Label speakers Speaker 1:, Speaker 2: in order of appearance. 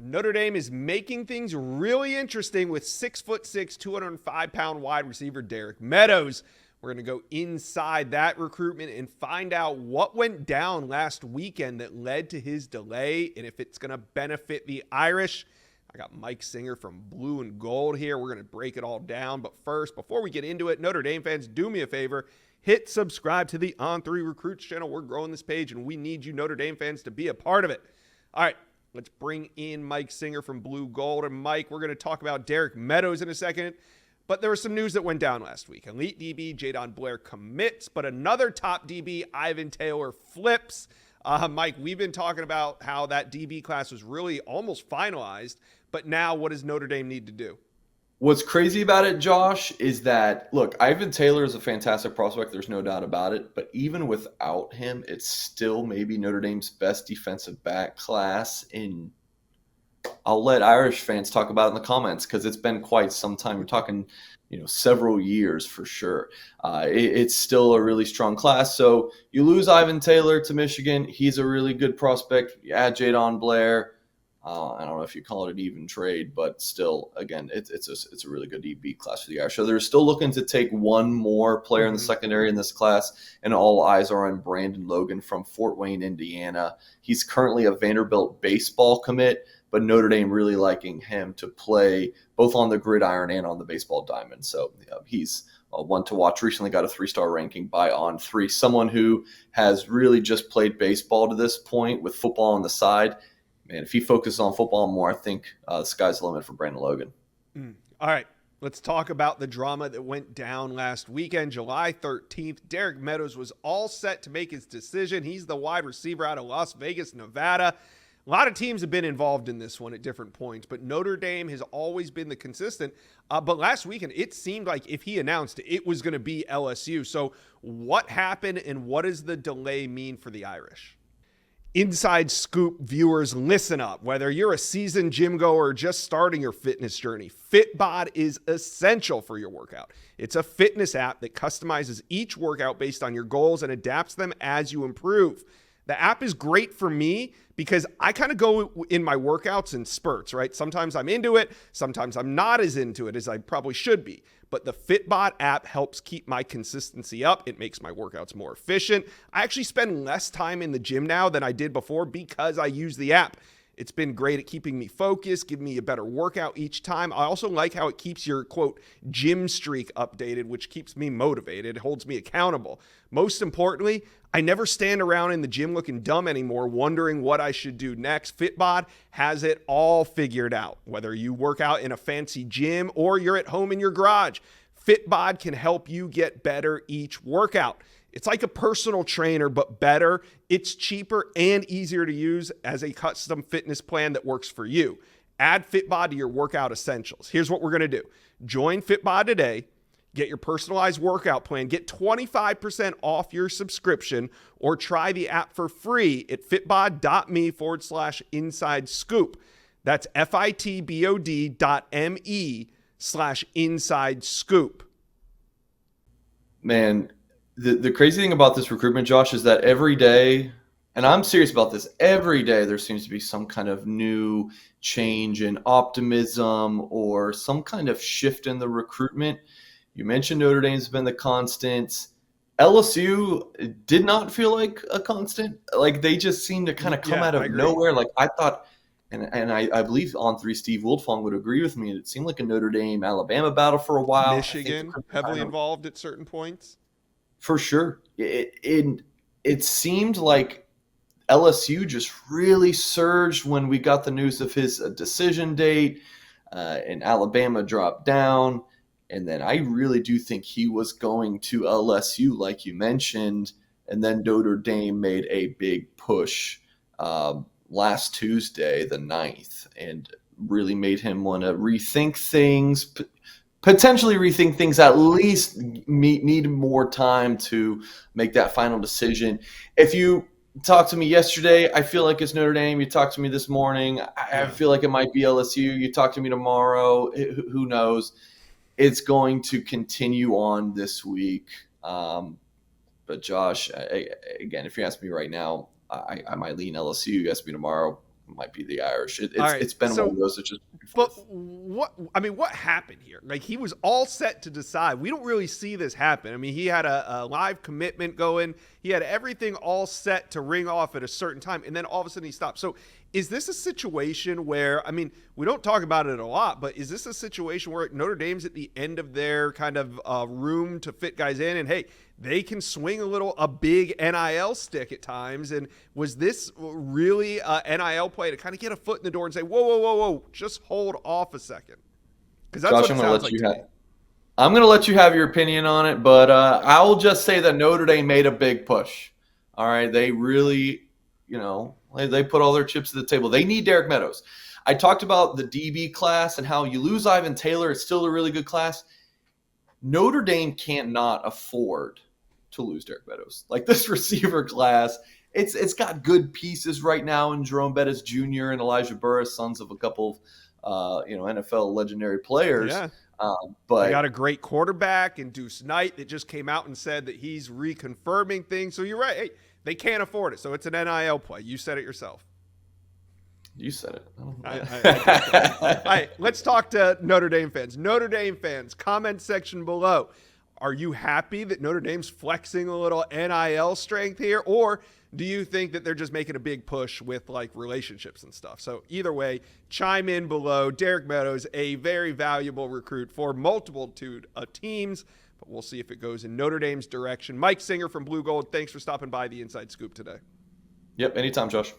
Speaker 1: Notre Dame is making things really interesting with 6'6", 205-pound wide receiver Derek Meadows. We're going to go inside that recruitment and find out what went down last weekend that led to his delay and if it's going to benefit the Irish. I got Mike Singer from Blue and Gold here. We're going to break it all down. But first, before we get into it, Notre Dame fans, do me a favor. Hit subscribe to the On3 Recruits channel. We're growing this page, and we need you Notre Dame fans to be a part of it. All right. Let's bring in Mike Singer from Blue Gold. And Mike, we're going to talk about Derek Meadows in a second. But there was some news that went down last week. Elite DB Jadon Blair commits, but another top DB, Ivan Taylor, flips. Mike, we've been talking about how that DB class was really almost finalized. But now what does Notre Dame need to do?
Speaker 2: What's crazy about it, Josh, is that, look, Ivan Taylor is a fantastic prospect. There's no doubt about it. But even without him, it's still maybe Notre Dame's best defensive back class. I'll let Irish fans talk about it in the comments because it's been quite some time. We're talking, several years for sure. It's still a really strong class. So you lose Ivan Taylor to Michigan. He's a really good prospect. You add Jadon Blair. I don't know if you call it an even trade, but still, again, it's a really good DB class for the Irish. So they're still looking to take one more player in the secondary in this class, and all eyes are on Brandon Logan from Fort Wayne, Indiana. He's currently a Vanderbilt baseball commit, but Notre Dame really liking him to play both on the gridiron and on the baseball diamond. So he's one to watch. Recently got a 3-star ranking by On3. Someone who has really just played baseball to this point with football on the side. Man, if he focuses on football more, I think the sky's the limit for Brandon Logan.
Speaker 1: All right, let's talk about the drama that went down last weekend, July 13th. Derek Meadows was all set to make his decision. He's the wide receiver out of Las Vegas, Nevada. A lot of teams have been involved in this one at different points, but Notre Dame has always been the consistent. But last weekend, it seemed like if he announced it was going to be LSU. So what happened and what does the delay mean for the Irish? Inside Scoop viewers, listen up. Whether you're a seasoned gym goer or just starting your fitness journey, Fitbod is essential for your workout. It's a fitness app that customizes each workout based on your goals and adapts them as you improve. The app is great for me because I kind of go in my workouts in spurts, right? Sometimes I'm into it. Sometimes I'm not as into it as I probably should be. But the Fitbod app helps keep my consistency up. It makes my workouts more efficient. I actually spend less time in the gym now than I did before because I use the app. It's been great at keeping me focused, giving me a better workout each time. I also like how it keeps your, quote, gym streak updated, which keeps me motivated, holds me accountable. Most importantly, I never stand around in the gym looking dumb anymore, wondering what I should do next. Fitbod has it all figured out. Whether you work out in a fancy gym or you're at home in your garage, Fitbod can help you get better each workout. It's like a personal trainer, but better. It's cheaper and easier to use as a custom fitness plan that works for you. Add Fitbod to your workout essentials. Here's what we're going to do. Join Fitbod today. Get your personalized workout plan. Get 25% off your subscription or try the app for free at fitbod.me/inside scoop. That's fitbod.me/inside scoop.
Speaker 2: Man, the crazy thing about this recruitment, Josh, is that every day, and I'm serious about this, every day there seems to be some kind of new change in optimism or some kind of shift in the recruitment. You mentioned Notre Dame's been the constant. LSU did not feel like a constant. Like they just seemed to kind of come out of nowhere. Like I thought, and I believe On3 Steve Wiltfong would agree with me. It seemed like a Notre Dame-Alabama battle for a while.
Speaker 1: Michigan heavily involved at certain points.
Speaker 2: For sure. It seemed like LSU just really surged when we got the news of his decision date, and Alabama dropped down. And then I really do think he was going to LSU, like you mentioned. And then Notre Dame made a big push last Tuesday, the 9th, and really made him want to rethink things, potentially rethink things, at least need more time to make that final decision. If you talked to me yesterday, I feel like it's Notre Dame. You talked to me this morning, I feel like it might be LSU. You talk to me tomorrow, who knows? It's going to continue on this week. But Josh, again, if you ask me right now, I might lean LSU. You ask me tomorrow, might be the Irish.
Speaker 1: All right.
Speaker 2: It's been one
Speaker 1: So,
Speaker 2: of those that just.
Speaker 1: but what happened here? Like, he was all set to decide. We don't really see this happen. I mean, he had a live commitment going. He had everything all set to ring off at a certain time, and then all of a sudden he stopped. So is this a situation where, I mean, we don't talk about it a lot, but is this a situation where Notre Dame's at the end of their kind of room to fit guys in, and hey, they can swing a big NIL stick at times? And was this really a NIL play to kind of get a foot in the door and say, whoa, just hold off a second? Because that's
Speaker 2: Josh,
Speaker 1: what it
Speaker 2: I'm going to
Speaker 1: sounds
Speaker 2: let
Speaker 1: like
Speaker 2: you
Speaker 1: to
Speaker 2: have.
Speaker 1: me.
Speaker 2: I'm going to let you have your opinion on it, but I'll just say that Notre Dame made a big push. All right, they really, they put all their chips at the table. They need Derek Meadows. I talked about the DB class and how you lose Ivan Taylor, it's still a really good class. Notre Dame can't not afford to lose Derek Meadows. Like, this receiver class, it's got good pieces right now in Jerome Bettis Jr. and Elijah Burris, sons of a couple of NFL legendary players.
Speaker 1: Yeah.
Speaker 2: But
Speaker 1: they got a great quarterback in Deuce Knight that just came out and said that he's reconfirming things. So you're right. Hey, they can't afford it. So it's an NIL play. You said it yourself.
Speaker 2: You said it.
Speaker 1: All right, let's talk to Notre Dame fans. Notre Dame fans, comment section below. Are you happy that Notre Dame's flexing a little NIL strength here? Or do you think that they're just making a big push with like relationships and stuff? So either way, chime in below. Derek Meadows, a very valuable recruit for multitude of teams, but we'll see if it goes in Notre Dame's direction. Mike Singer from Blue Gold, thanks for stopping by the Inside Scoop today.
Speaker 2: Yep, anytime, Josh.